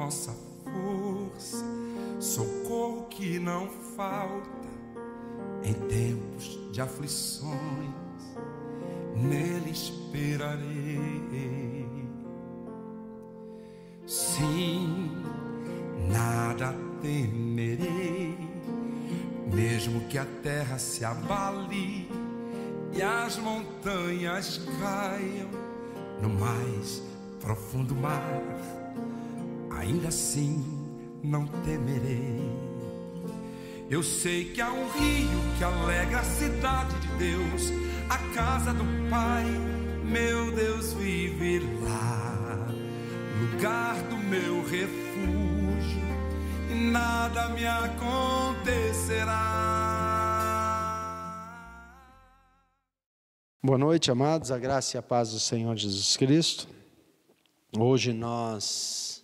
nossa força, socorro que não falta em tempos de aflições, nele esperarei. Sim, nada temerei, mesmo que a terra se abale e as montanhas caiam no mais profundo mar, ainda assim não temerei. Eu sei que há um rio que alegra a cidade de Deus, a casa do Pai, meu Deus vive lá, lugar do meu refúgio, e nada me acontecerá. Boa noite, amados, a graça e a paz do Senhor Jesus Cristo. Hoje nós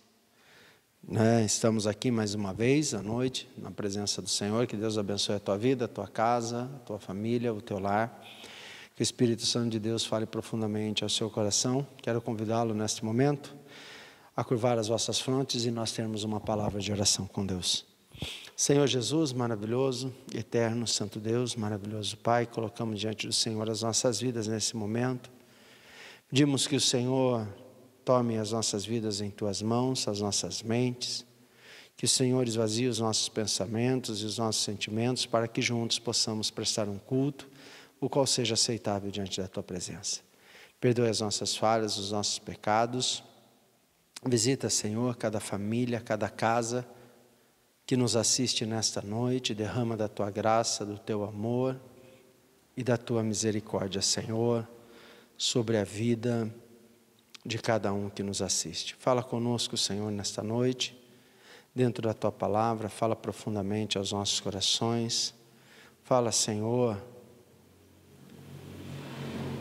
estamos aqui mais uma vez à noite, na presença do Senhor. Que Deus abençoe a tua vida, a tua casa, a tua família, o teu lar. Que o Espírito Santo de Deus fale profundamente ao seu coração. Quero convidá-lo neste momento a curvar as vossas frontes e nós termos uma palavra de oração com Deus. Senhor Jesus, maravilhoso, eterno, santo Deus, maravilhoso Pai, colocamos diante do Senhor as nossas vidas nesse momento. Pedimos que o Senhor tome as nossas vidas em tuas mãos, as nossas mentes, que o Senhor esvazie os nossos pensamentos e os nossos sentimentos, para que juntos possamos prestar um culto, o qual seja aceitável diante da tua presença. Perdoe as nossas falhas, os nossos pecados. Visita, Senhor, cada família, cada casa que nos assiste nesta noite. Derrama da tua graça, do teu amor e da tua misericórdia, Senhor, sobre a vida de cada um que nos assiste. Fala conosco, Senhor, nesta noite, dentro da tua palavra. Fala profundamente aos nossos corações. Fala, Senhor,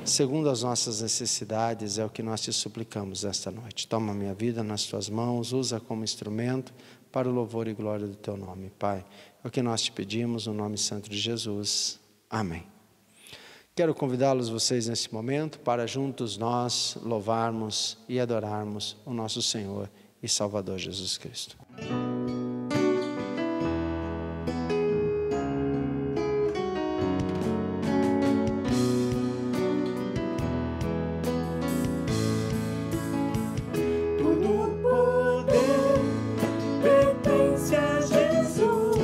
segundo as nossas necessidades, é o que nós te suplicamos esta noite. Toma a minha vida nas tuas mãos, usa como instrumento para o louvor e glória do teu nome, Pai. É o que nós te pedimos, no nome santo de Jesus. Amém. Quero convidá-los, vocês, nesse momento, para juntos nós louvarmos e adorarmos o nosso Senhor e Salvador Jesus Cristo. Todo poder pertence a Jesus.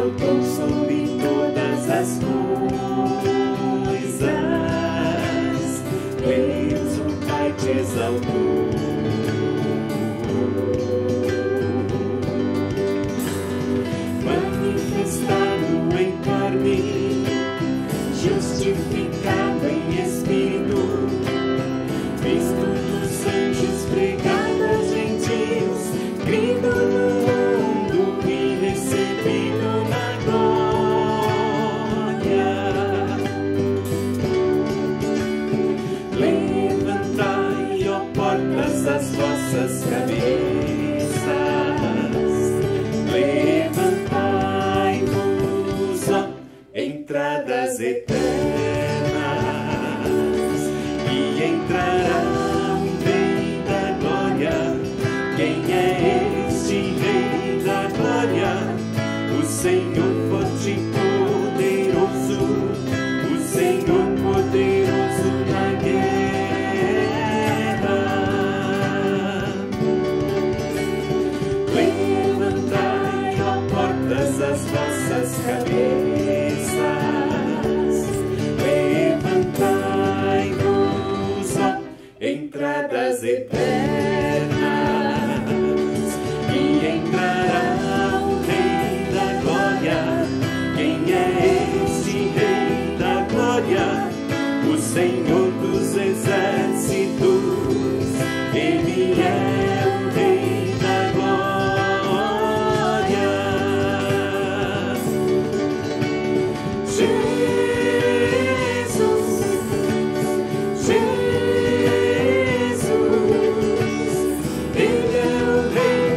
exaltou sobre todas as coisas. Deus, o Pai, te exaltou. Manifestado em carne, justificado em espírito, visto dos anjos, pregado aos gentios, crido no mundo e recebido na glória. Levantai, ó portas, as vossas cabeças, levantai-vos, ó entradas eternas, e entrará o Rei da glória. Quem é este Rei da glória? O Senhor forte e poderoso, o Senhor poderoso na guerra. Levantai, ó portas, as vossas cabeças, levantai-vos, ó entradas eternas, e entrará o Rei da glória. Quem é este Rei da glória? O Senhor dos exércitos, Ele é o Rei da glória. Jesus, Ele é o Rei,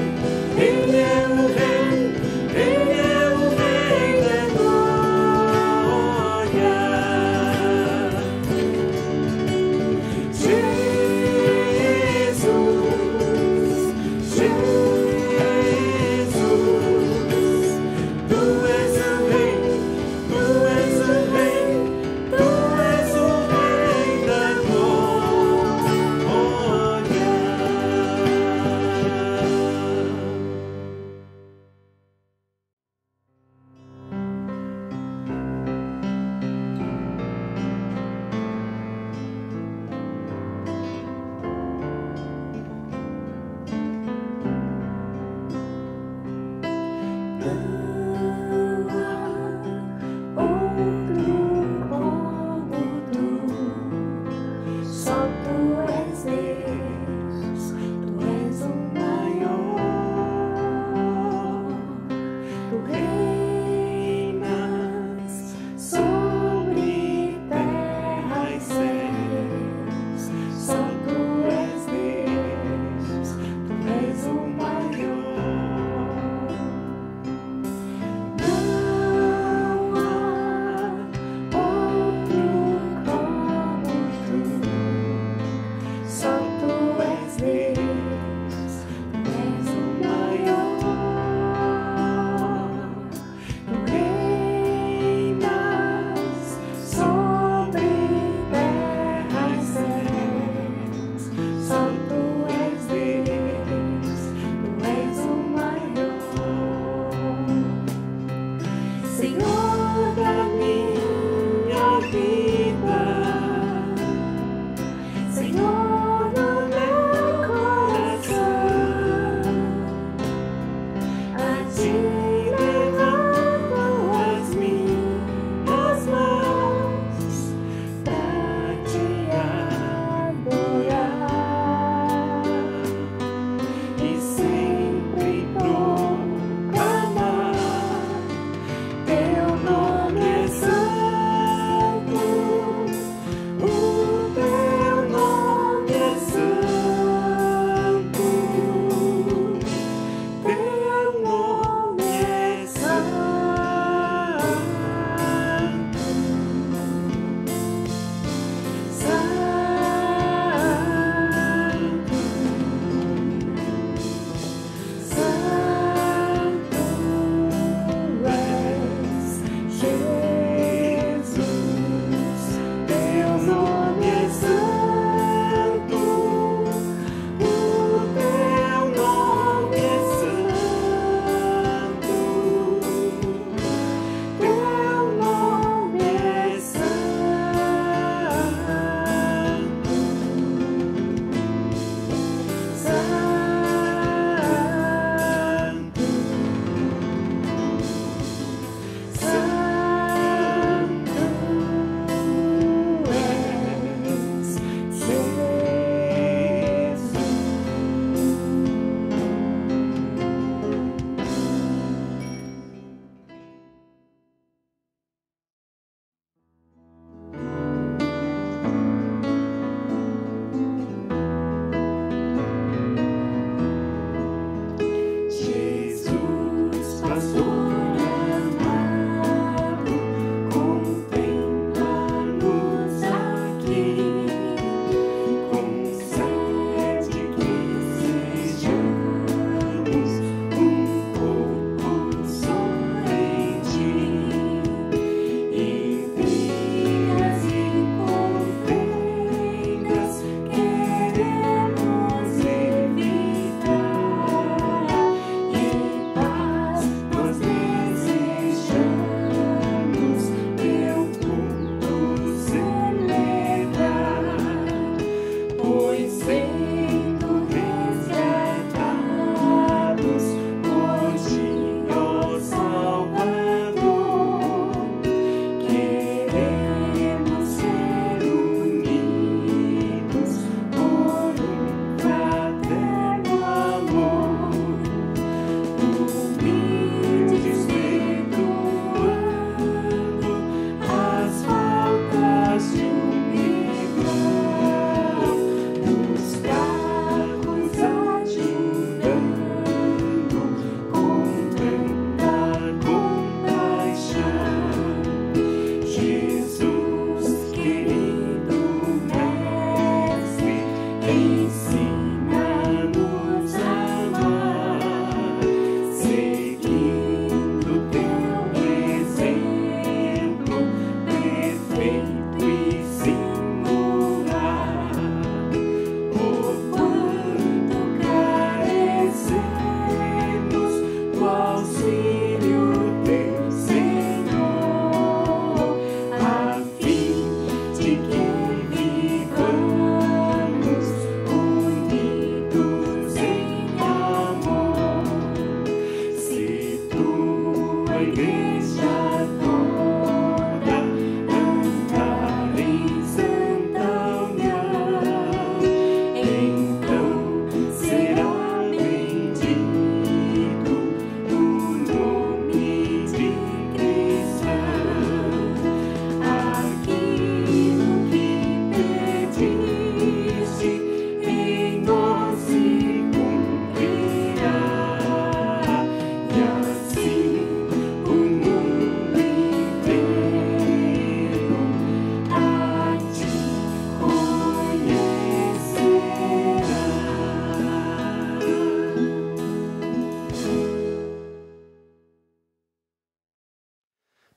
Ele é o Rei, Ele é o Rei da glória.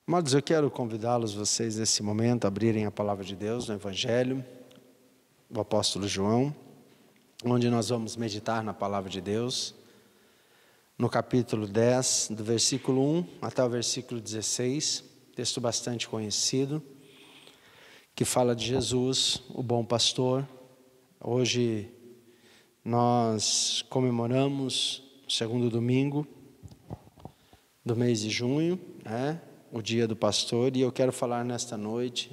Amados, eu quero convidá-los, vocês, nesse momento, a abrirem a palavra de Deus no Evangelho do apóstolo João, onde nós vamos meditar na palavra de Deus, no capítulo 10, do versículo 1 até o versículo 16, texto bastante conhecido, que fala de Jesus, o bom pastor. Hoje nós comemoramos o segundo domingo do mês de junho, o dia do pastor, e eu quero falar nesta noite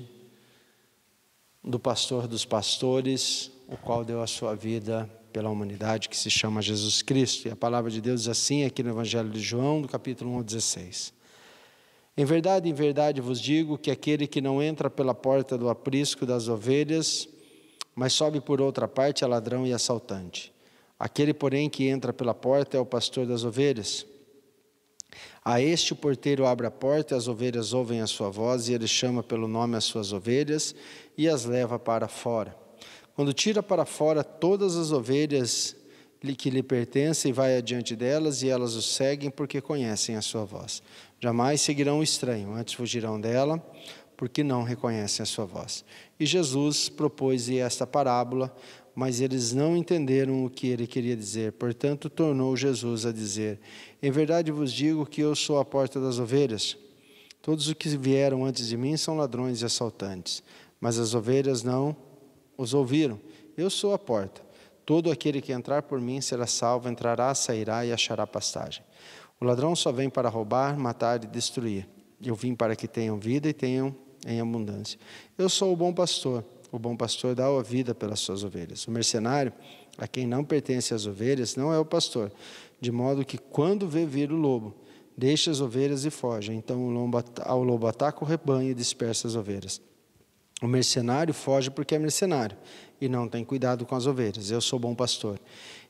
do pastor dos pastores, o qual deu a sua vida pela humanidade, que se chama Jesus Cristo. E a palavra de Deus diz assim, aqui no Evangelho de João, do capítulo 1 ao 16. Em verdade vos digo que aquele que não entra pela porta do aprisco das ovelhas, mas sobe por outra parte, é ladrão e assaltante. Aquele, porém, que entra pela porta é o pastor das ovelhas. A este o porteiro abre a porta, e as ovelhas ouvem a sua voz, e ele chama pelo nome as suas ovelhas, e as leva para fora. Quando tira para fora todas as ovelhas que lhe pertencem, vai adiante delas, e elas o seguem, porque conhecem a sua voz. Jamais seguirão o estranho, antes fugirão dela, porque não reconhecem a sua voz. E Jesus propôs-lhe esta parábola, mas eles não entenderam o que ele queria dizer. Portanto, tornou Jesus a dizer: em verdade vos digo que eu sou a porta das ovelhas. Todos os que vieram antes de mim são ladrões e assaltantes, mas as ovelhas não os ouviram. Eu sou a porta. Todo aquele que entrar por mim será salvo, entrará, sairá e achará pastagem. O ladrão só vem para roubar, matar e destruir. Eu vim para que tenham vida e tenham em abundância. Eu sou o bom pastor. O bom pastor dá a vida pelas suas ovelhas. O mercenário, a quem não pertence as ovelhas, não é o pastor, de modo que, quando vê vir o lobo, deixa as ovelhas e foge. Então o lobo ataca o rebanho e dispersa as ovelhas. O mercenário foge porque é mercenário e não tem cuidado com as ovelhas. Eu sou bom pastor.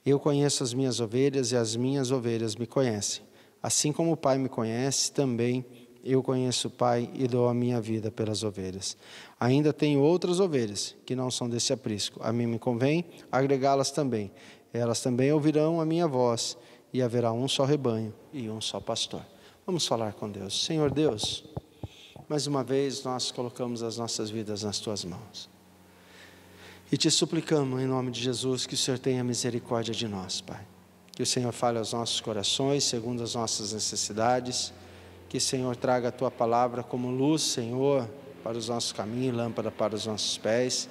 Eu conheço as minhas ovelhas e as minhas ovelhas me conhecem. Assim como o Pai me conhece, também eu conheço o Pai e dou a minha vida pelas ovelhas. Ainda tenho outras ovelhas que não são desse aprisco. A mim me convém agregá-las também. Elas também ouvirão a minha voz, e haverá um só rebanho e um só pastor. Vamos falar com Deus. Senhor Deus, mais uma vez nós colocamos as nossas vidas nas Tuas mãos. E Te suplicamos, em nome de Jesus, que o Senhor tenha misericórdia de nós, Pai. Que o Senhor fale aos nossos corações, segundo as nossas necessidades. Que o Senhor traga a Tua palavra como luz, Senhor, para os nossos caminhos, lâmpada para os nossos pés.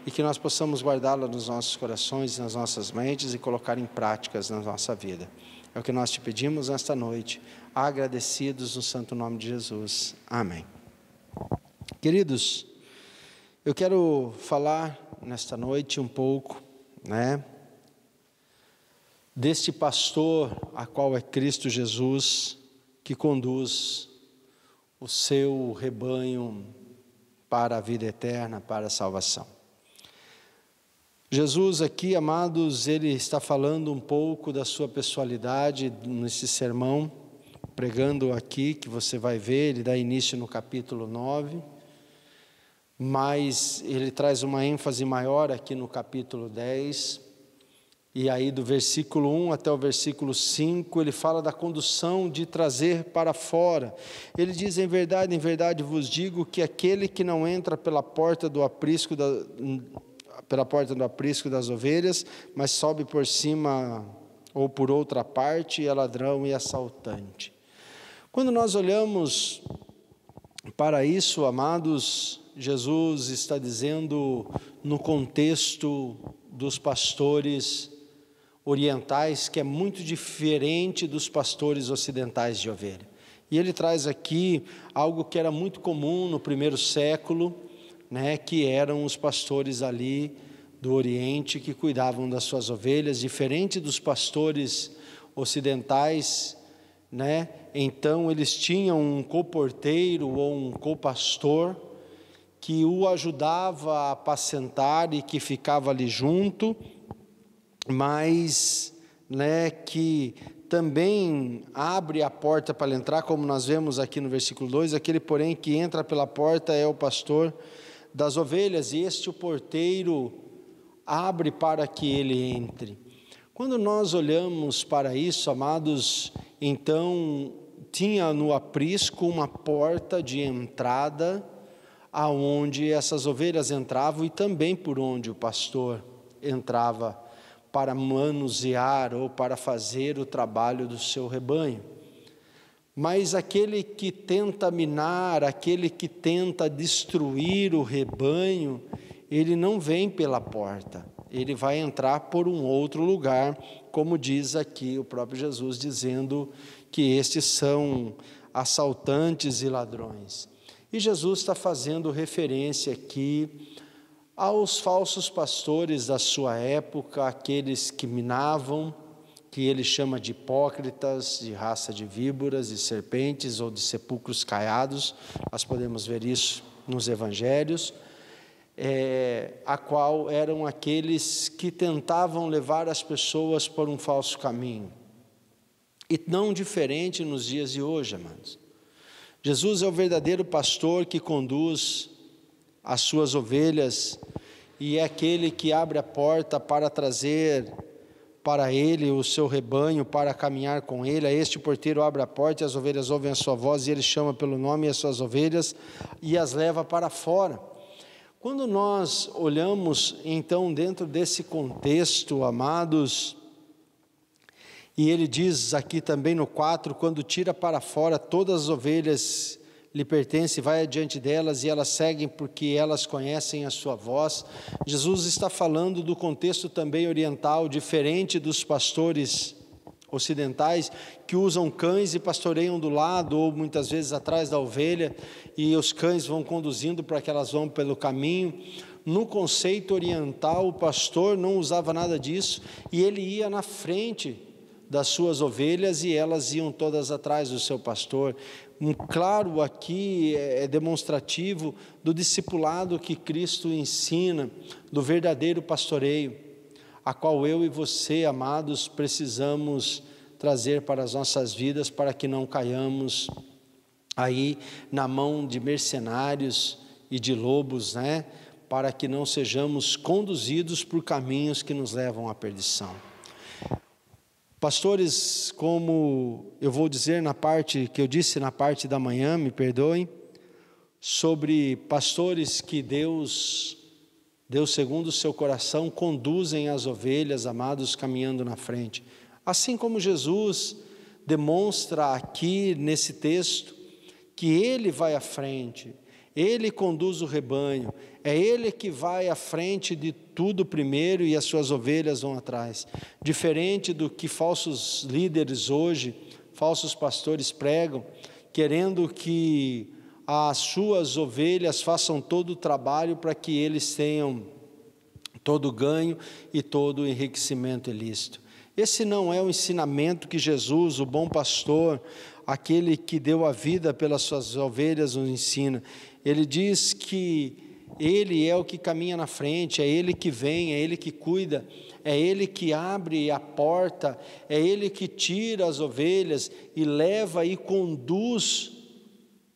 E que nós possamos guardá-la nos nossos corações, nas nossas mentes e colocar em práticas na nossa vida. É o que nós Te pedimos nesta noite, agradecidos no santo nome de Jesus. Amém. Queridos, eu quero falar nesta noite um pouco, deste pastor, a qual é Cristo Jesus, que conduz o seu rebanho para a vida eterna, para a salvação. Jesus aqui, amados, ele está falando um pouco da sua pessoalidade nesse sermão, pregando aqui, que você vai ver, ele dá início no capítulo 9, mas ele traz uma ênfase maior aqui no capítulo 10, e aí do versículo 1 até o versículo 5, ele fala da condução de trazer para fora. Ele diz, em verdade vos digo que aquele que não entra pela porta do aprisco das ovelhas, mas sobe por cima ou por outra parte, é ladrão e assaltante. Quando nós olhamos para isso, amados, Jesus está dizendo no contexto dos pastores orientais, que é muito diferente dos pastores ocidentais de ovelha. E ele traz aqui algo que era muito comum no primeiro século, né, que eram os pastores ali do Oriente que cuidavam das suas ovelhas, diferente dos pastores ocidentais, né? Então eles tinham um coporteiro ou um copastor que o ajudava a apacentar e que ficava ali junto, mas, né, que também abre a porta para ele entrar, como nós vemos aqui no versículo 2, aquele porém que entra pela porta é o pastor das ovelhas, e este o porteiro abre para que ele entre. Quando nós olhamos para isso, amados, então tinha no aprisco uma porta de entrada aonde essas ovelhas entravam e também por onde o pastor entrava para manusear ou para fazer o trabalho do seu rebanho. Mas aquele que tenta minar, aquele que tenta destruir o rebanho, ele não vem pela porta, ele vai entrar por um outro lugar, como diz aqui o próprio Jesus, dizendo que estes são assaltantes e ladrões. E Jesus está fazendo referência aqui aos falsos pastores da sua época, aqueles que minavam, que ele chama de hipócritas, de raça de víboras, de serpentes ou de sepulcros caiados. Nós podemos ver isso nos evangelhos, a qual eram aqueles que tentavam levar as pessoas por um falso caminho. E não diferente nos dias de hoje, amados. Jesus é o verdadeiro pastor que conduz as suas ovelhas e é aquele que abre a porta para trazer para ele o seu rebanho, para caminhar com ele. A este porteiro abre a porta e as ovelhas ouvem a sua voz e ele chama pelo nome as suas ovelhas e as leva para fora. Quando nós olhamos então dentro desse contexto, amados, e ele diz aqui também no 4, quando tira para fora todas as ovelhas lhe pertencem, vai adiante delas e elas seguem porque elas conhecem a sua voz. Jesus está falando do contexto também oriental, diferente dos pastores ocidentais que usam cães e pastoreiam do lado ou muitas vezes atrás da ovelha e os cães vão conduzindo para que elas vão pelo caminho. No conceito oriental, o pastor não usava nada disso e ele ia na frente das suas ovelhas e elas iam todas atrás do seu pastor. Claro, aqui é demonstrativo do discipulado que Cristo ensina, do verdadeiro pastoreio, a qual eu e você, amados, precisamos trazer para as nossas vidas, para que não caiamos aí na mão de mercenários e de lobos, né? Para que não sejamos conduzidos por caminhos que nos levam à perdição. Pastores, como eu vou dizer na parte que eu disse na parte da manhã, me perdoem, sobre pastores que Deus segundo o seu coração, conduzem as ovelhas, amados, caminhando na frente. Assim como Jesus demonstra aqui nesse texto, que Ele vai à frente, Ele conduz o rebanho, é Ele que vai à frente de tudo primeiro e as suas ovelhas vão atrás. Diferente do que falsos líderes hoje, falsos pastores pregam, querendo que as suas ovelhas façam todo o trabalho para que eles tenham todo o ganho e todo o enriquecimento ilícito. Esse não é o ensinamento que Jesus, o bom pastor, aquele que deu a vida pelas suas ovelhas, nos ensina. Ele diz que Ele é o que caminha na frente, é Ele que vem, é Ele que cuida, é Ele que abre a porta, é Ele que tira as ovelhas e leva e conduz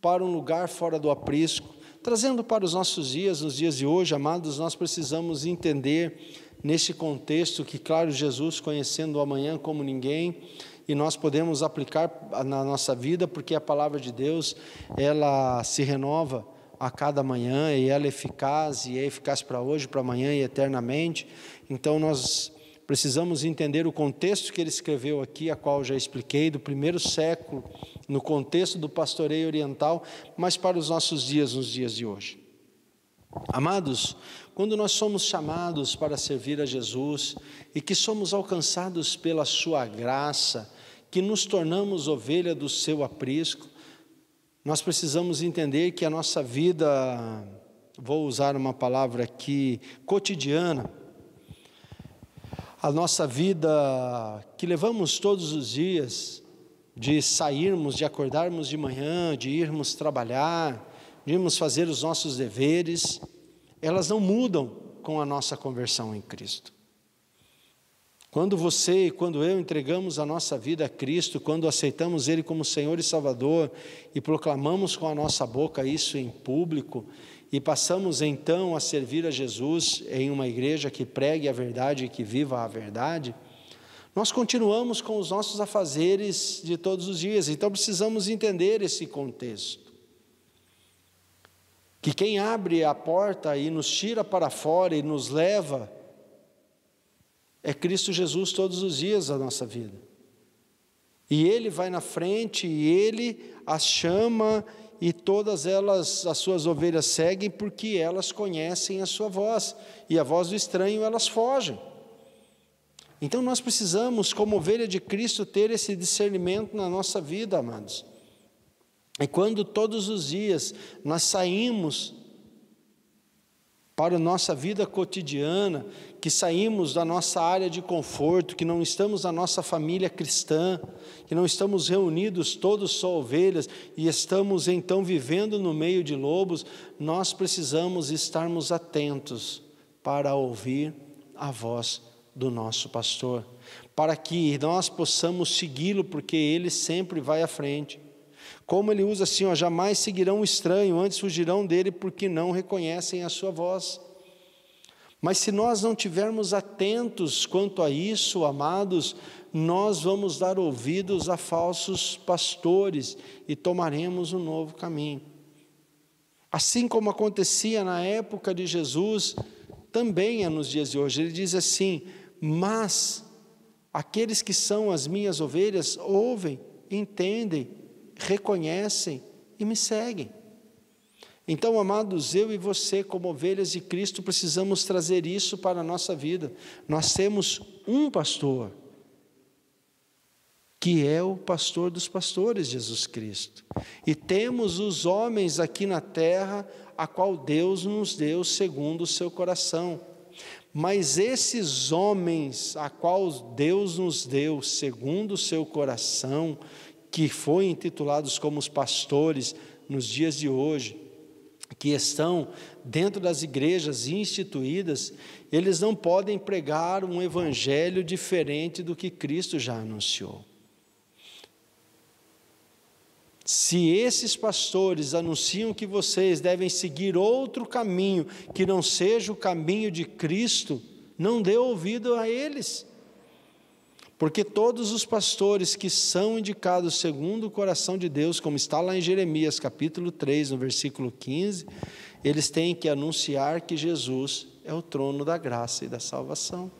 para um lugar fora do aprisco. Trazendo para os nossos dias, nos dias de hoje, amados, nós precisamos entender nesse contexto que, claro, Jesus conhecendo o amanhã como ninguém, e nós podemos aplicar na nossa vida, porque a palavra de Deus, ela se renova a cada manhã, e ela é eficaz, e é eficaz para hoje, para amanhã e eternamente. Então nós precisamos entender o contexto que ele escreveu aqui, a qual já expliquei, do primeiro século, no contexto do pastoreio oriental, mas para os nossos dias, nos dias de hoje. Amados, quando nós somos chamados para servir a Jesus e que somos alcançados pela sua graça, que nos tornamos ovelha do seu aprisco, nós precisamos entender que a nossa vida, vou usar uma palavra aqui, cotidiana, a nossa vida que levamos todos os dias, de sairmos, de acordarmos de manhã, de irmos trabalhar, de irmos fazer os nossos deveres, elas não mudam com a nossa conversão em Cristo. Quando você e quando eu entregamos a nossa vida a Cristo, quando aceitamos Ele como Senhor e Salvador e proclamamos com a nossa boca isso em público e passamos então a servir a Jesus em uma igreja que pregue a verdade e que viva a verdade, nós continuamos com os nossos afazeres de todos os dias. Então precisamos entender esse contexto. Que quem abre a porta e nos tira para fora e nos leva é Cristo Jesus todos os dias da nossa vida. E Ele vai na frente e Ele as chama e todas elas, as suas ovelhas seguem porque elas conhecem a sua voz. E a voz do estranho elas fogem. Então nós precisamos, como ovelha de Cristo, ter esse discernimento na nossa vida, amados. E quando todos os dias nós saímos para a nossa vida cotidiana, que saímos da nossa área de conforto, que não estamos na nossa família cristã, que não estamos reunidos todos só ovelhas, e estamos então vivendo no meio de lobos, nós precisamos estarmos atentos para ouvir a voz do nosso pastor, para que nós possamos segui-lo, porque ele sempre vai à frente. Como ele usa assim, jamais seguirão o estranho, antes fugirão dele, porque não reconhecem a sua voz. Mas se nós não tivermos atentos quanto a isso, amados, nós vamos dar ouvidos a falsos pastores e tomaremos um novo caminho. Assim como acontecia na época de Jesus, também é nos dias de hoje. Ele diz assim: mas aqueles que são as minhas ovelhas ouvem, entendem, reconhecem e me seguem. Então, amados, eu e você, como ovelhas de Cristo, precisamos trazer isso para a nossa vida. Nós temos um pastor, que é o pastor dos pastores, Jesus Cristo. E temos os homens aqui na terra, a qual Deus nos deu segundo o seu coração. Mas esses homens, a qual Deus nos deu segundo o seu coração, que foi intitulados como os pastores nos dias de hoje, que estão dentro das igrejas instituídas, eles não podem pregar um evangelho diferente do que Cristo já anunciou. Se esses pastores anunciam que vocês devem seguir outro caminho, que não seja o caminho de Cristo, não dê ouvido a eles. Porque todos os pastores que são indicados segundo o coração de Deus, como está lá em Jeremias capítulo 3, no versículo 15, eles têm que anunciar que Jesus é o trono da graça e da salvação.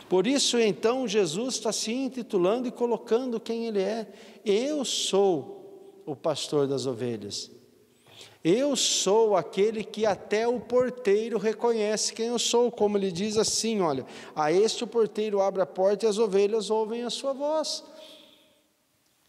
Por isso, então, Jesus está se intitulando e colocando quem Ele é. Eu sou o pastor das ovelhas. Eu sou aquele que até o porteiro reconhece quem eu sou, como ele diz assim, olha, a este o porteiro abre a porta e as ovelhas ouvem a sua voz.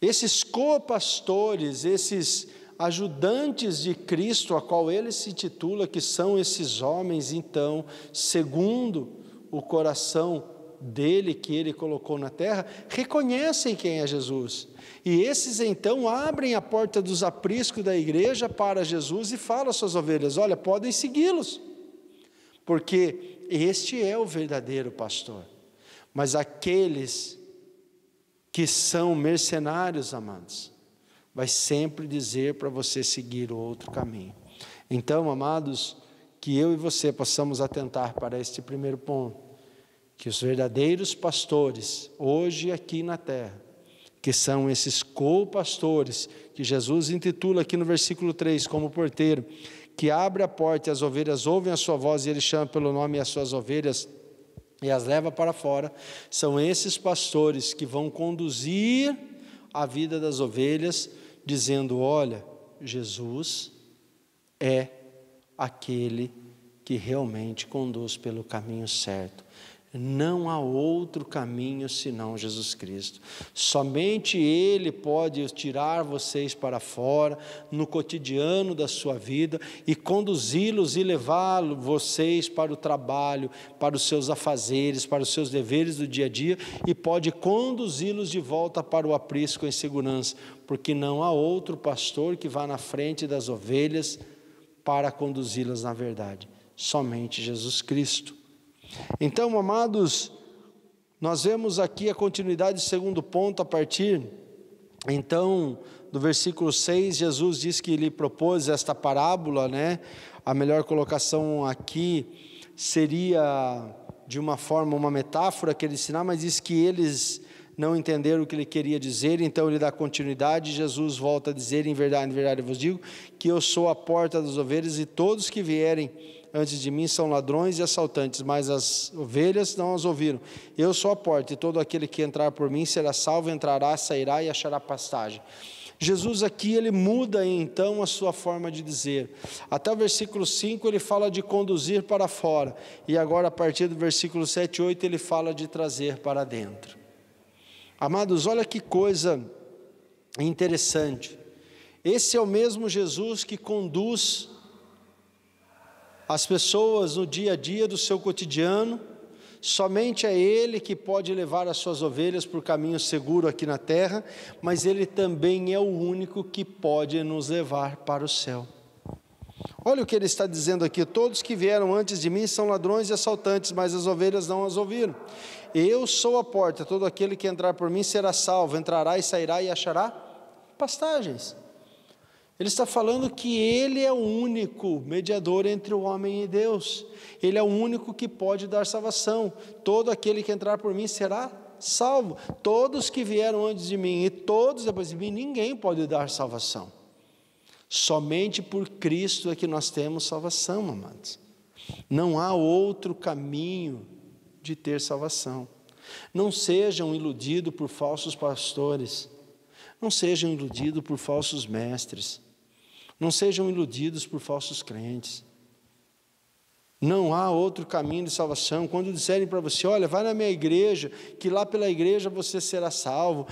Esses co-pastores, esses ajudantes de Cristo, a qual ele se titula, que são esses homens, então, segundo o coração dele, que ele colocou na terra, reconhecem quem é Jesus. E esses então abrem a porta dos apriscos da igreja para Jesus e falam às suas ovelhas: olha, podem segui-los, porque este é o verdadeiro pastor. Mas aqueles que são mercenários, amados, vai sempre dizer para você seguir o outro caminho. Então, amados, que eu e você possamos atentar para este primeiro ponto, que os verdadeiros pastores, hoje aqui na terra, que são esses co-pastores, que Jesus intitula aqui no versículo 3 como porteiro, que abre a porta e as ovelhas ouvem a sua voz e ele chama pelo nome as suas ovelhas e as leva para fora, são esses pastores que vão conduzir a vida das ovelhas, dizendo: olha, Jesus é aquele que realmente conduz pelo caminho certo. Não há outro caminho senão Jesus Cristo. Somente Ele pode tirar vocês para fora, no cotidiano da sua vida, e conduzi-los e levar vocês para o trabalho, para os seus afazeres, para os seus deveres do dia a dia, e pode conduzi-los de volta para o aprisco em segurança, porque não há outro pastor que vá na frente das ovelhas para conduzi-las na verdade. Somente Jesus Cristo. Então, amados, nós vemos aqui a continuidade do segundo ponto a partir, então, do versículo 6, Jesus diz que lhe propôs esta parábola, né? A melhor colocação aqui seria, de uma forma, uma metáfora que ele ensinar, mas diz que eles não entenderam o que ele queria dizer, então ele dá continuidade, Jesus volta a dizer, em verdade eu vos digo, que eu sou a porta das ovelhas, e todos que vierem antes de mim são ladrões e assaltantes, mas as ovelhas não as ouviram. Eu sou a porta, e todo aquele que entrar por mim será salvo, entrará, sairá e achará pastagem. Jesus aqui, ele muda então a sua forma de dizer. Até o versículo 5 ele fala de conduzir para fora, e agora a partir do versículo 7 e 8 ele fala de trazer para dentro. Amados, olha que coisa interessante. Esse é o mesmo Jesus que conduz as pessoas no dia a dia do seu cotidiano. Somente é Ele que pode levar as suas ovelhas por caminho seguro aqui na terra, mas Ele também é o único que pode nos levar para o céu. Olha o que Ele está dizendo aqui: todos que vieram antes de mim são ladrões e assaltantes, mas as ovelhas não as ouviram. Eu sou a porta, todo aquele que entrar por mim será salvo, entrará e sairá e achará pastagens. Ele está falando que Ele é o único mediador entre o homem e Deus. Ele é o único que pode dar salvação. Todo aquele que entrar por mim será salvo. Todos que vieram antes de mim e todos depois de mim, ninguém pode dar salvação. Somente por Cristo é que nós temos salvação, amados. Não há outro caminho de ter salvação. Não sejam iludidos por falsos pastores. Não sejam iludidos por falsos mestres. Não sejam iludidos por falsos crentes. Não há outro caminho de salvação. Quando disserem para você: olha, vai na minha igreja, que lá pela igreja você será salvo.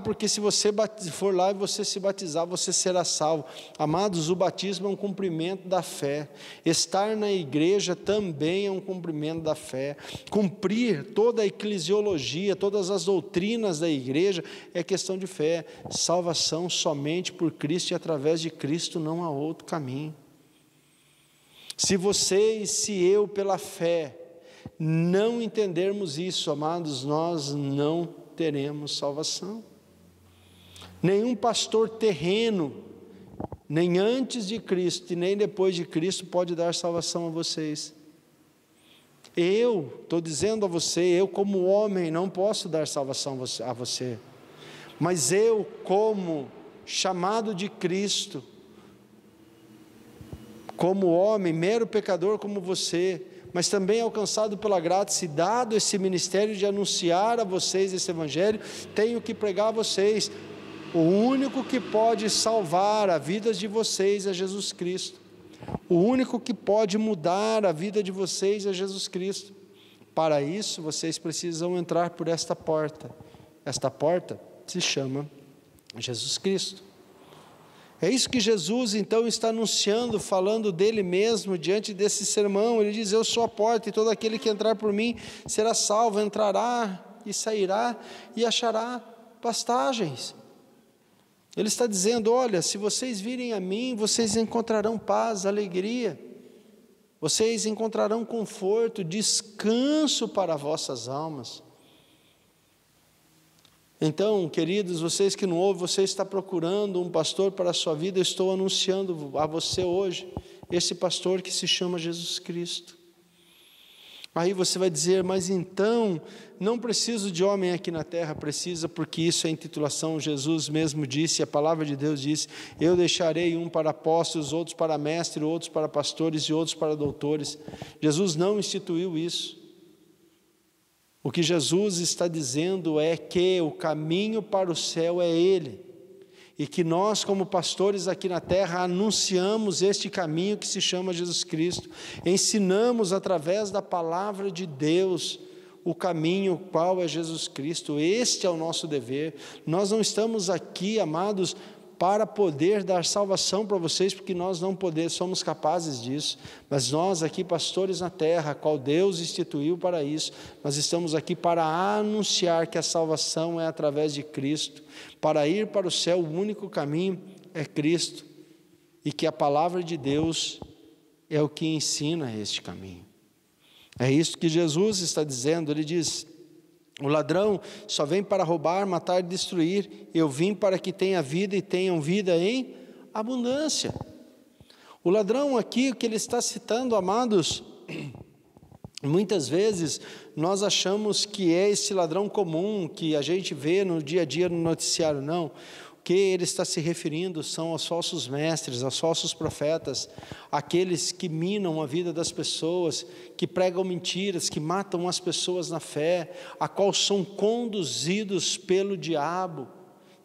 Porque se você for lá e você se batizar, você será salvo. Amados, o batismo é um cumprimento da fé. Estar na igreja também é um cumprimento da fé. Cumprir toda a eclesiologia, todas as doutrinas da igreja é questão de fé. Salvação somente por Cristo e através de Cristo, não há outro caminho. Se você e se eu, pela fé, não entendermos isso, amados, nós não teremos salvação. Nenhum pastor terreno, nem antes de Cristo e nem depois de Cristo, pode dar salvação a vocês. Eu estou dizendo a você, eu como homem não posso dar salvação a você, mas eu como chamado de Cristo, como homem, mero pecador como você, mas também alcançado pela graça e dado esse ministério de anunciar a vocês esse evangelho, tenho que pregar a vocês. O único que pode salvar a vida de vocês é Jesus Cristo. O único que pode mudar a vida de vocês é Jesus Cristo. Para isso, vocês precisam entrar por esta porta. Esta porta se chama Jesus Cristo. É isso que Jesus então está anunciando, falando dele mesmo diante desse sermão. Ele diz: eu sou a porta, e todo aquele que entrar por mim será salvo, entrará e sairá e achará pastagens. Ele está dizendo: olha, se vocês virem a mim, vocês encontrarão paz, alegria, vocês encontrarão conforto, descanso para vossas almas. Então, queridos, vocês que não ouvem, você está procurando um pastor para a sua vida, eu estou anunciando a você hoje, esse pastor que se chama Jesus Cristo. Aí você vai dizer: mas então, não preciso de homem aqui na terra. Precisa, porque isso é intitulação. Jesus mesmo disse, a palavra de Deus disse: eu deixarei um para apóstolos, outros para mestres, outros para pastores e outros para doutores. Jesus não instituiu isso. O que Jesus está dizendo é que o caminho para o céu é Ele, e que nós, como pastores aqui na terra, anunciamos este caminho que se chama Jesus Cristo, ensinamos através da palavra de Deus o caminho qual é Jesus Cristo. Este é o nosso dever. Nós não estamos aqui, amados, para poder dar salvação para vocês, porque nós não somos capazes disso, mas nós aqui, pastores na terra, qual Deus instituiu para isso, nós estamos aqui para anunciar que a salvação é através de Cristo. Para ir para o céu, o único caminho é Cristo, e que a palavra de Deus é o que ensina este caminho. É isso que Jesus está dizendo. Ele diz: o ladrão só vem para roubar, matar e destruir. Eu vim para que tenha vida e tenham vida em abundância. O ladrão aqui, o que ele está citando, amados, muitas vezes nós achamos que é esse ladrão comum que a gente vê no dia a dia no noticiário. Não. O que ele está se referindo são aos falsos mestres, aos falsos profetas, aqueles que minam a vida das pessoas, que pregam mentiras, que matam as pessoas na fé, a qual são conduzidos pelo diabo,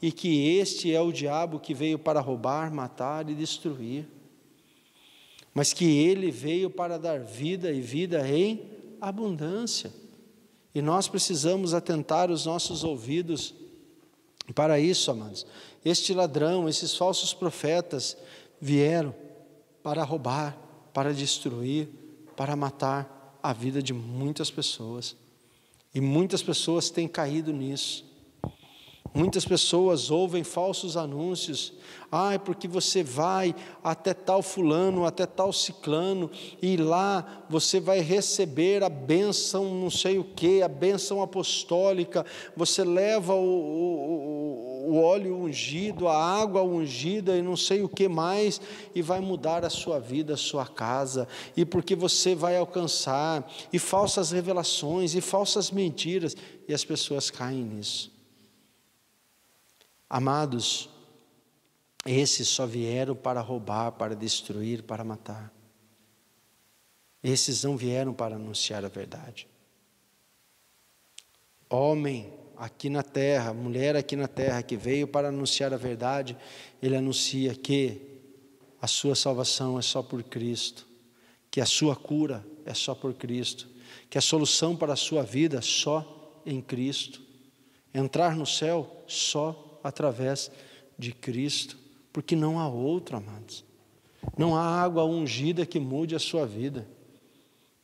e que este é o diabo que veio para roubar, matar e destruir, mas que ele veio para dar vida e vida em abundância. E nós precisamos atentar os nossos ouvidos para isso, amados. Este ladrão, esses falsos profetas vieram para roubar, para destruir, para matar a vida de muitas pessoas. E muitas pessoas têm caído nisso. Muitas pessoas ouvem falsos anúncios. Porque você vai até tal fulano, até tal ciclano, e lá você vai receber a bênção não sei o que, a bênção apostólica, você leva o óleo ungido, a água ungida e não sei o que mais, e vai mudar a sua vida, a sua casa, e porque você vai alcançar, e falsas revelações, e falsas mentiras, e as pessoas caem nisso. Amados, esses só vieram para roubar, para destruir, para matar. Esses não vieram para anunciar a verdade. Homem aqui na terra, mulher aqui na terra, que veio para anunciar a verdade, ele anuncia que a sua salvação é só por Cristo, que a sua cura é só por Cristo, que a solução para a sua vida é só em Cristo, entrar no céu só através de Cristo, porque não há outro, amados. Não há água ungida que mude a sua vida,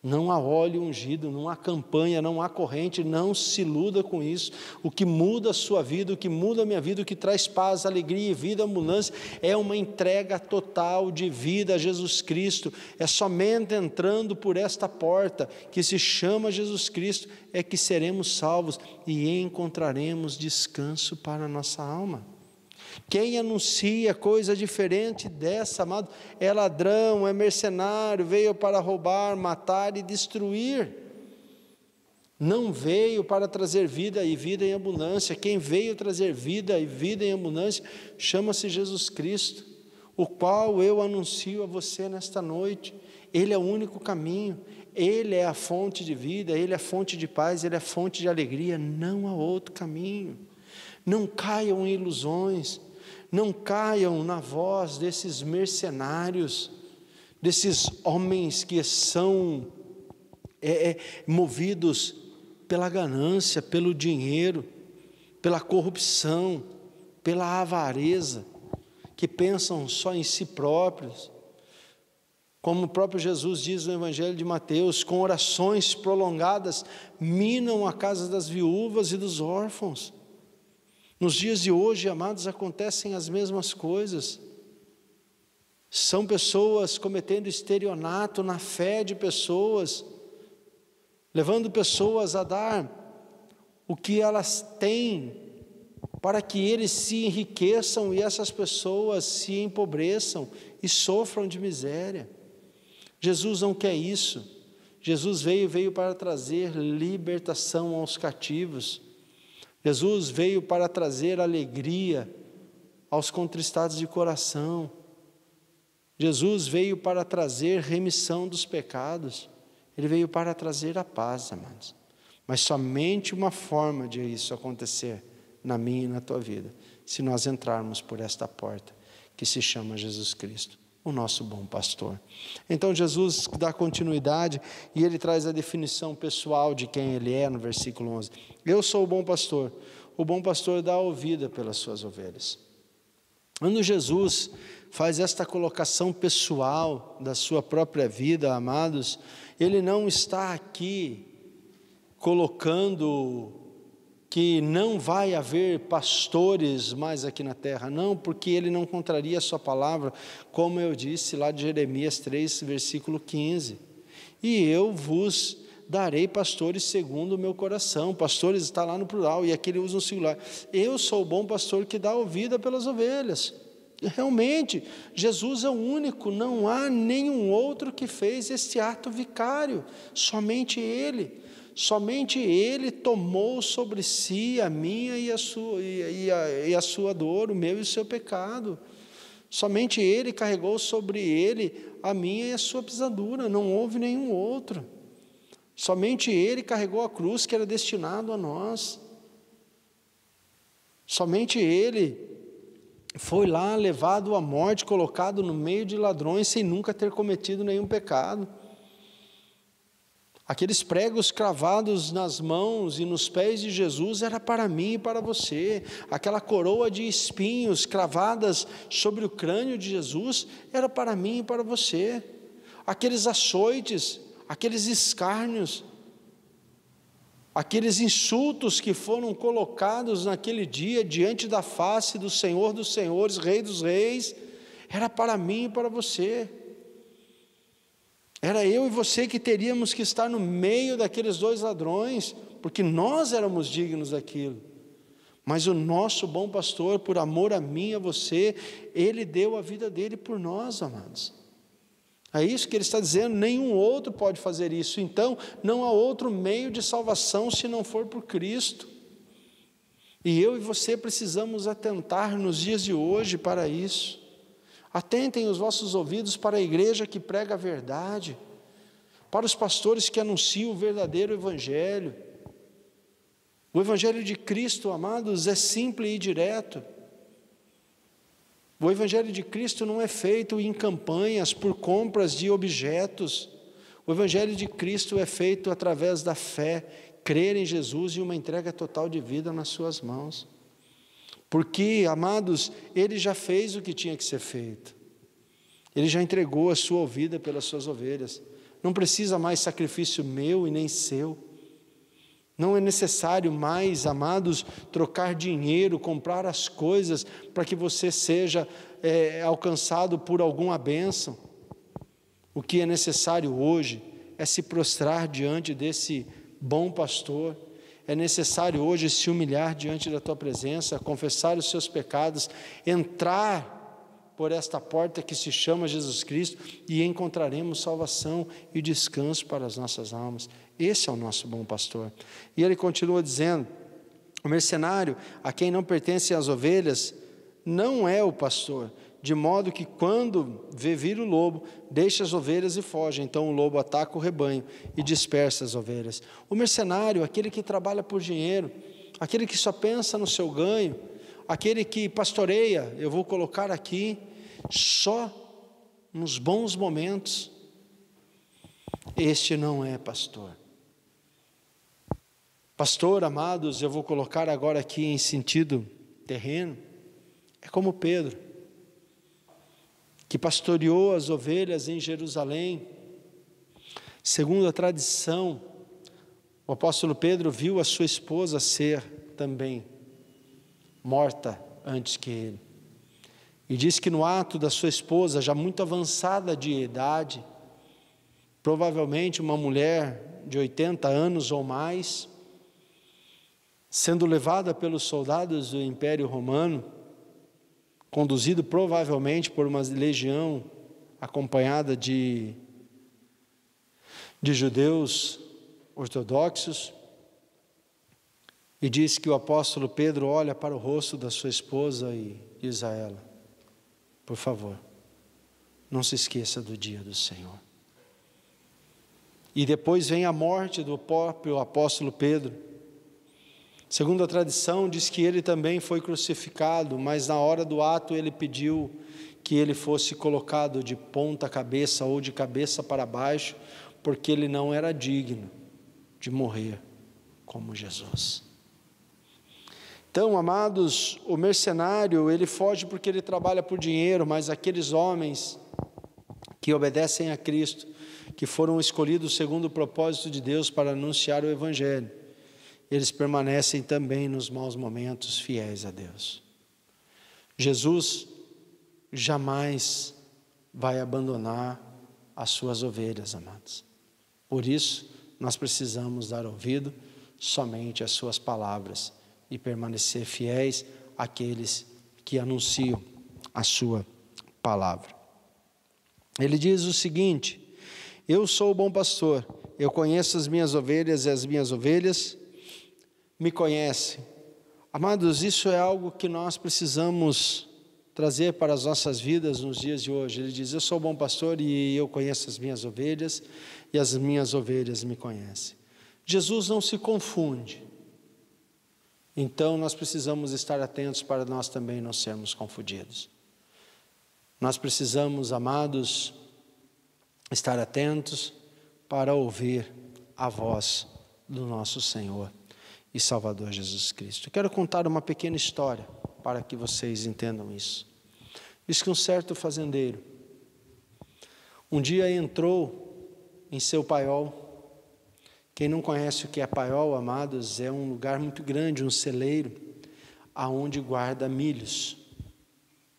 não há óleo ungido, não há campanha, não há corrente, não se iluda com isso. O que muda a sua vida, o que muda a minha vida, o que traz paz, alegria e vida, abundância, é uma entrega total de vida a Jesus Cristo. É somente entrando por esta porta, que se chama Jesus Cristo, é que seremos salvos e encontraremos descanso para a nossa alma. Quem anuncia coisa diferente dessa, amado, é ladrão, é mercenário, veio para roubar, matar e destruir. Não veio para trazer vida e vida em abundância. Quem veio trazer vida e vida em abundância chama-se Jesus Cristo, o qual eu anuncio a você nesta noite. Ele é o único caminho, Ele é a fonte de vida, Ele é a fonte de paz, Ele é a fonte de alegria, não há outro caminho. Não caiam em ilusões, não caiam na voz desses mercenários, desses homens que são movidos pela ganância, pelo dinheiro, pela corrupção, pela avareza, que pensam só em si próprios. Como o próprio Jesus diz no Evangelho de Mateus, com orações prolongadas, minam a casa das viúvas e dos órfãos. Nos dias de hoje, amados, acontecem as mesmas coisas. São pessoas cometendo estelionato na fé de pessoas, levando pessoas a dar o que elas têm, para que eles se enriqueçam e essas pessoas se empobreçam e sofram de miséria. Jesus não quer isso. Jesus veio para trazer libertação aos cativos. Jesus veio para trazer alegria aos contristados de coração. Jesus veio para trazer remissão dos pecados. Ele veio para trazer a paz, amados. Mas somente uma forma de isso acontecer na minha e na tua vida, se nós entrarmos por esta porta, que se chama Jesus Cristo, o nosso bom pastor. Então Jesus dá continuidade e ele traz a definição pessoal de quem ele é no versículo 11. Eu sou o bom pastor dá a vida pelas suas ovelhas. Quando Jesus faz esta colocação pessoal da sua própria vida, amados, ele não está aqui colocando que não vai haver pastores mais aqui na terra, não, porque ele não contraria a sua palavra, como eu disse lá de Jeremias 3, versículo 15, e eu vos darei pastores segundo o meu coração. Pastores está lá no plural, e aqui ele usa um singular. Eu sou o bom pastor que dá a vida pelas ovelhas. Realmente, Jesus é o único, não há nenhum outro que fez este ato vicário, somente Ele. Somente Ele tomou sobre si a minha e a sua dor, o meu e o seu pecado. Somente Ele carregou sobre Ele a minha e a sua pisadura, não houve nenhum outro. Somente Ele carregou a cruz que era destinado a nós. Somente Ele foi lá levado à morte, colocado no meio de ladrões, sem nunca ter cometido nenhum pecado. Aqueles pregos cravados nas mãos e nos pés de Jesus era para mim e para você. Aquela coroa de espinhos cravadas sobre o crânio de Jesus era para mim e para você. Aqueles açoites, aqueles escárnios, aqueles insultos que foram colocados naquele dia diante da face do Senhor dos Senhores, Rei dos Reis, era para mim e para você. Era eu e você que teríamos que estar no meio daqueles dois ladrões, porque nós éramos dignos daquilo. Mas o nosso bom pastor, por amor a mim e a você, ele deu a vida dele por nós, amados. É isso que ele está dizendo, nenhum outro pode fazer isso. Então, não há outro meio de salvação se não for por Cristo. E eu e você precisamos atentar nos dias de hoje para isso. Atentem os vossos ouvidos para a igreja que prega a verdade, para os pastores que anunciam o verdadeiro evangelho. O evangelho de Cristo, amados, é simples e direto. O evangelho de Cristo não é feito em campanhas por compras de objetos. O evangelho de Cristo é feito através da fé, crer em Jesus e uma entrega total de vida nas suas mãos. Porque, amados, Ele já fez o que tinha que ser feito. Ele já entregou a sua vida pelas suas ovelhas. Não precisa mais sacrifício meu e nem seu. Não é necessário mais, amados, trocar dinheiro, comprar as coisas para que você seja alcançado por alguma bênção. O que é necessário hoje é se prostrar diante desse bom pastor. É necessário hoje se humilhar diante da tua presença, confessar os seus pecados, entrar por esta porta que se chama Jesus Cristo e encontraremos salvação e descanso para as nossas almas. Esse é o nosso bom pastor. E ele continua dizendo, o mercenário a quem não pertencem as ovelhas não é o pastor, de modo que quando vê vir o lobo, deixa as ovelhas e foge. Então o lobo ataca o rebanho e dispersa as ovelhas. O mercenário, aquele que trabalha por dinheiro, aquele que só pensa no seu ganho, aquele que pastoreia, eu vou colocar aqui, só nos bons momentos, este não é pastor. Pastor, amados, eu vou colocar agora aqui em sentido terreno, é como Pedro, que pastoreou as ovelhas em Jerusalém. Segundo a tradição, o apóstolo Pedro viu a sua esposa ser também morta antes que ele. E diz que no ato da sua esposa, já muito avançada de idade, provavelmente uma mulher de 80 anos ou mais, sendo levada pelos soldados do Império Romano, conduzido provavelmente por uma legião acompanhada de judeus ortodoxos, e diz que o apóstolo Pedro olha para o rosto da sua esposa e diz a ela, por favor, não se esqueça do dia do Senhor. E depois vem a morte do próprio apóstolo Pedro, Segundo a tradição, diz que ele também foi crucificado, mas na hora do ato ele pediu que ele fosse colocado de ponta cabeça ou de cabeça para baixo, porque ele não era digno de morrer como Jesus. Então, amados, o mercenário, ele foge porque ele trabalha por dinheiro, mas aqueles homens que obedecem a Cristo, que foram escolhidos segundo o propósito de Deus para anunciar o Evangelho, eles permanecem também nos maus momentos fiéis a Deus. Jesus jamais vai abandonar as suas ovelhas, amados. Por isso, nós precisamos dar ouvido somente às suas palavras e permanecer fiéis àqueles que anunciam a sua palavra. Ele diz o seguinte: eu sou o bom pastor, eu conheço as minhas ovelhas e as minhas ovelhas me conhecem. Amados, isso é algo que nós precisamos trazer para as nossas vidas nos dias de hoje. Ele diz: eu sou o bom pastor e eu conheço as minhas ovelhas e as minhas ovelhas me conhecem. Jesus não se confunde. Então nós precisamos estar atentos para nós também não sermos confundidos. Nós precisamos, amados, estar atentos para ouvir a voz do nosso Senhor e Salvador Jesus Cristo. Eu quero contar uma pequena história para que vocês entendam isso. Diz que um certo fazendeiro um dia entrou em seu paiol. Quem não conhece o que é paiol, amados, é um lugar muito grande, um celeiro, aonde guarda milhos.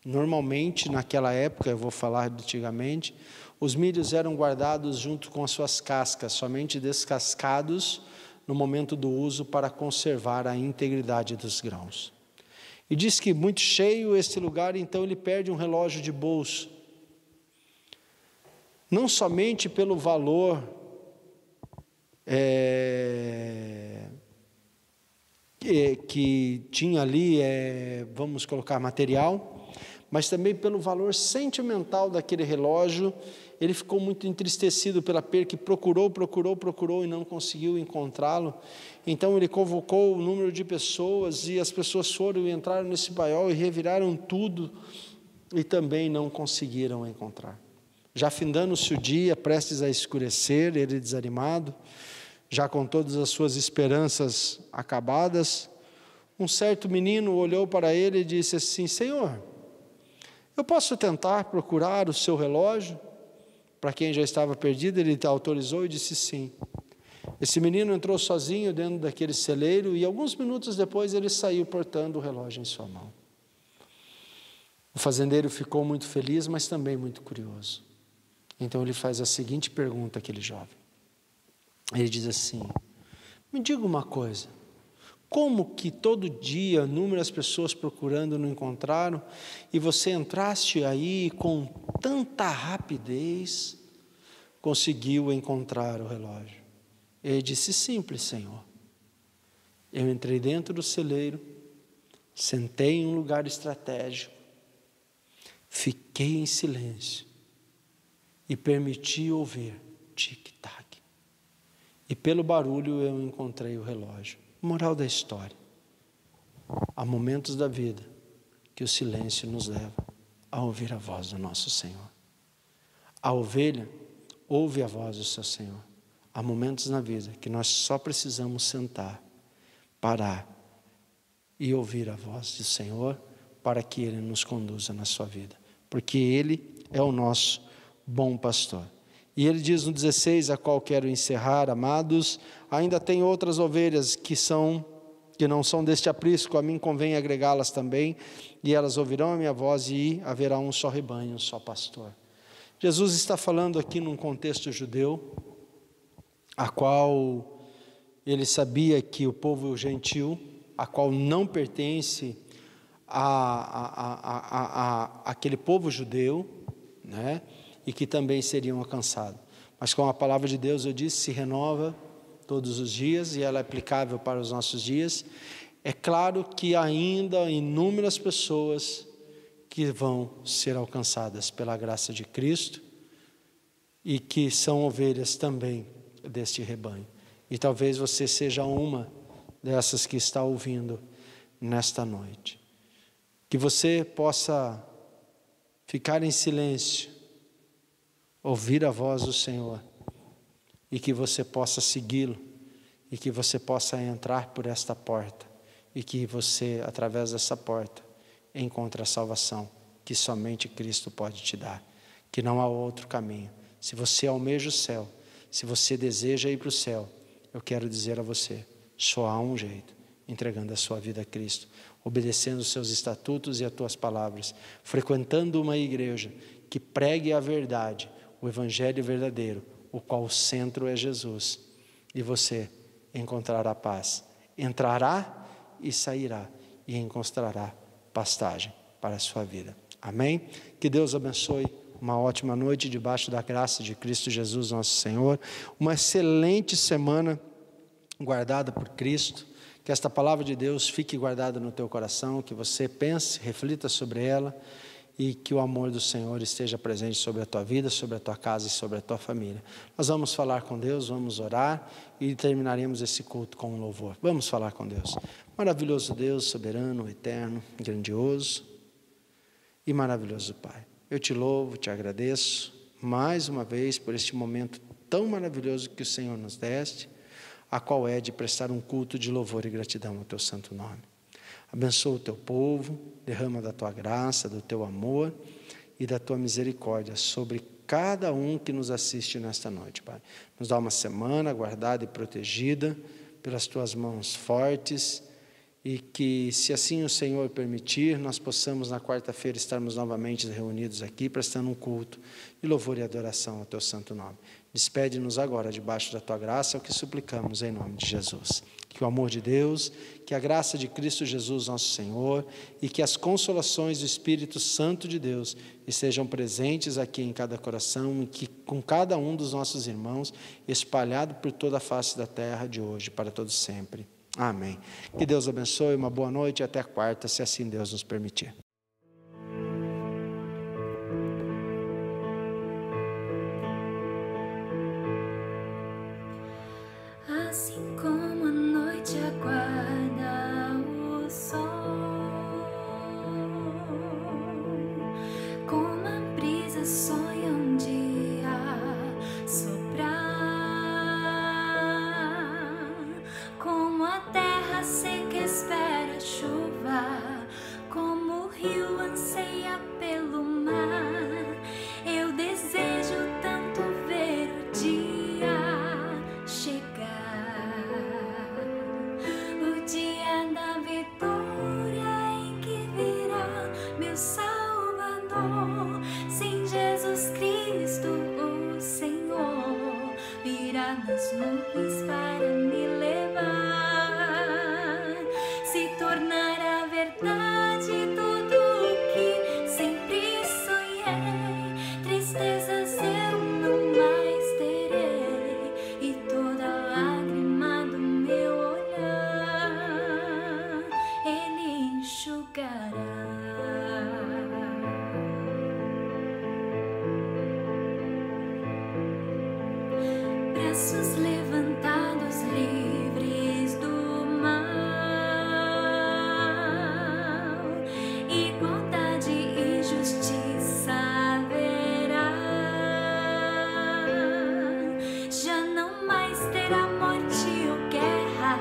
Normalmente, naquela época, eu vou falar de antigamente, os milhos eram guardados junto com as suas cascas, somente descascados no momento do uso para conservar a integridade dos grãos. E diz que muito cheio este lugar, então ele perde um relógio de bolso. Não somente pelo valor que tinha ali, vamos colocar material, mas também pelo valor sentimental daquele relógio. Ele ficou muito entristecido pela perda, que procurou e não conseguiu encontrá-lo. Então ele convocou o número de pessoas, e as pessoas foram e entraram nesse paiol e reviraram tudo, e também não conseguiram encontrar. Já findando-se o dia, prestes a escurecer, ele desanimado, já com todas as suas esperanças acabadas, um certo menino olhou para ele e disse assim: Senhor, eu posso tentar procurar o seu relógio? Para quem já estava perdido, ele autorizou e disse sim. Esse menino entrou sozinho dentro daquele celeiro, e alguns minutos depois ele saiu portando o relógio em sua mão. O fazendeiro ficou muito feliz, mas também muito curioso. Então ele faz a seguinte pergunta àquele jovem. Ele diz assim: me diga uma coisa, como que todo dia inúmeras pessoas procurando não encontraram, e você entraste aí com tanta rapidez, conseguiu encontrar o relógio? Ele disse: simples, Senhor. Eu entrei dentro do celeiro, sentei em um lugar estratégico, fiquei em silêncio e permiti ouvir tic-tac. E pelo barulho eu encontrei o relógio. Moral da história: há momentos da vida que o silêncio nos leva a ouvir a voz do nosso Senhor. A ovelha ouve a voz do seu Senhor. Há momentos na vida que nós só precisamos sentar, parar e ouvir a voz do Senhor, para que Ele nos conduza na sua vida, porque Ele é o nosso bom pastor. E ele diz no 16, a qual quero encerrar: amados, ainda tem outras ovelhas que não são deste aprisco, a mim convém agregá-las também, e elas ouvirão a minha voz, e haverá um só rebanho, um só pastor. Jesus está falando aqui num contexto judeu, a qual ele sabia que o povo gentil, a qual não pertence àquele povo judeu, né? E que também seriam alcançados. Mas com a palavra de Deus, eu disse, se renova todos os dias, e ela é aplicável para os nossos dias. É claro que ainda há inúmeras pessoas que vão ser alcançadas pela graça de Cristo, e que são ovelhas também deste rebanho. E talvez você seja uma dessas que está ouvindo nesta noite. Que você possa ficar em silêncio, ouvir a voz do Senhor, e que você possa segui-lo, e que você possa entrar por esta porta, e que você, através dessa porta, encontre a salvação que somente Cristo pode te dar, que não há outro caminho. Se você almeja o céu, se você deseja ir para o céu, eu quero dizer a você, só há um jeito, entregando a sua vida a Cristo, obedecendo os seus estatutos e as tuas palavras, frequentando uma igreja que pregue a verdade, o evangelho verdadeiro, o qual o centro é Jesus, e você encontrará paz, entrará e sairá, e encontrará pastagem para a sua vida. Amém? Que Deus abençoe, uma ótima noite debaixo da graça de Cristo Jesus nosso Senhor, uma excelente semana guardada por Cristo, que esta palavra de Deus fique guardada no teu coração, que você pense, reflita sobre ela, e que o amor do Senhor esteja presente sobre a tua vida, sobre a tua casa e sobre a tua família. Nós vamos falar com Deus, vamos orar e terminaremos esse culto com um louvor. Vamos falar com Deus. Maravilhoso Deus, soberano, eterno, grandioso e maravilhoso Pai. Eu te louvo, te agradeço mais uma vez por este momento tão maravilhoso que o Senhor nos deste, a qual é de prestar um culto de louvor e gratidão ao teu santo nome. Abençoa o teu povo, derrama da tua graça, do teu amor e da tua misericórdia sobre cada um que nos assiste nesta noite, Pai. Nos dá uma semana guardada e protegida pelas tuas mãos fortes, e que, se assim o Senhor permitir, nós possamos na quarta-feira estarmos novamente reunidos aqui, prestando um culto de louvor e adoração ao teu santo nome. Despede-nos agora debaixo da tua graça, é o que suplicamos em nome de Jesus. Que o amor de Deus, que a graça de Cristo Jesus nosso Senhor, e que as consolações do Espírito Santo de Deus estejam presentes aqui em cada coração, e que com cada um dos nossos irmãos, espalhado por toda a face da terra de hoje, para todos sempre. Amém. Que Deus abençoe, uma boa noite e até quarta, se assim Deus nos permitir. Assim como a noite aguarda o sol, como a brisa sonha um dia soprar, como a terra seca espera a chuva, como o rio anseia pelo mar, eu desejo tanto ver o dia chegar, o dia da vitória em que virá meu Salvador. Sim, Jesus Cristo, o Senhor, virá nas nuvens para me levar, se tornará verdade tudo o que sempre sonhei. Tristezas eu não mais terei, e toda lágrima do meu olhar Ele enxugará. Braços levantados, livres do mal, igualdade e justiça haverá. Já não mais terá morte ou guerra,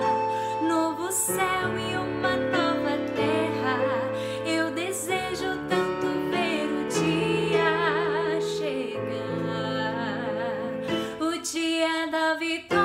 novo céu e uma nova terra. Eu desejo tanto ver o dia chegar, o dia da vitória.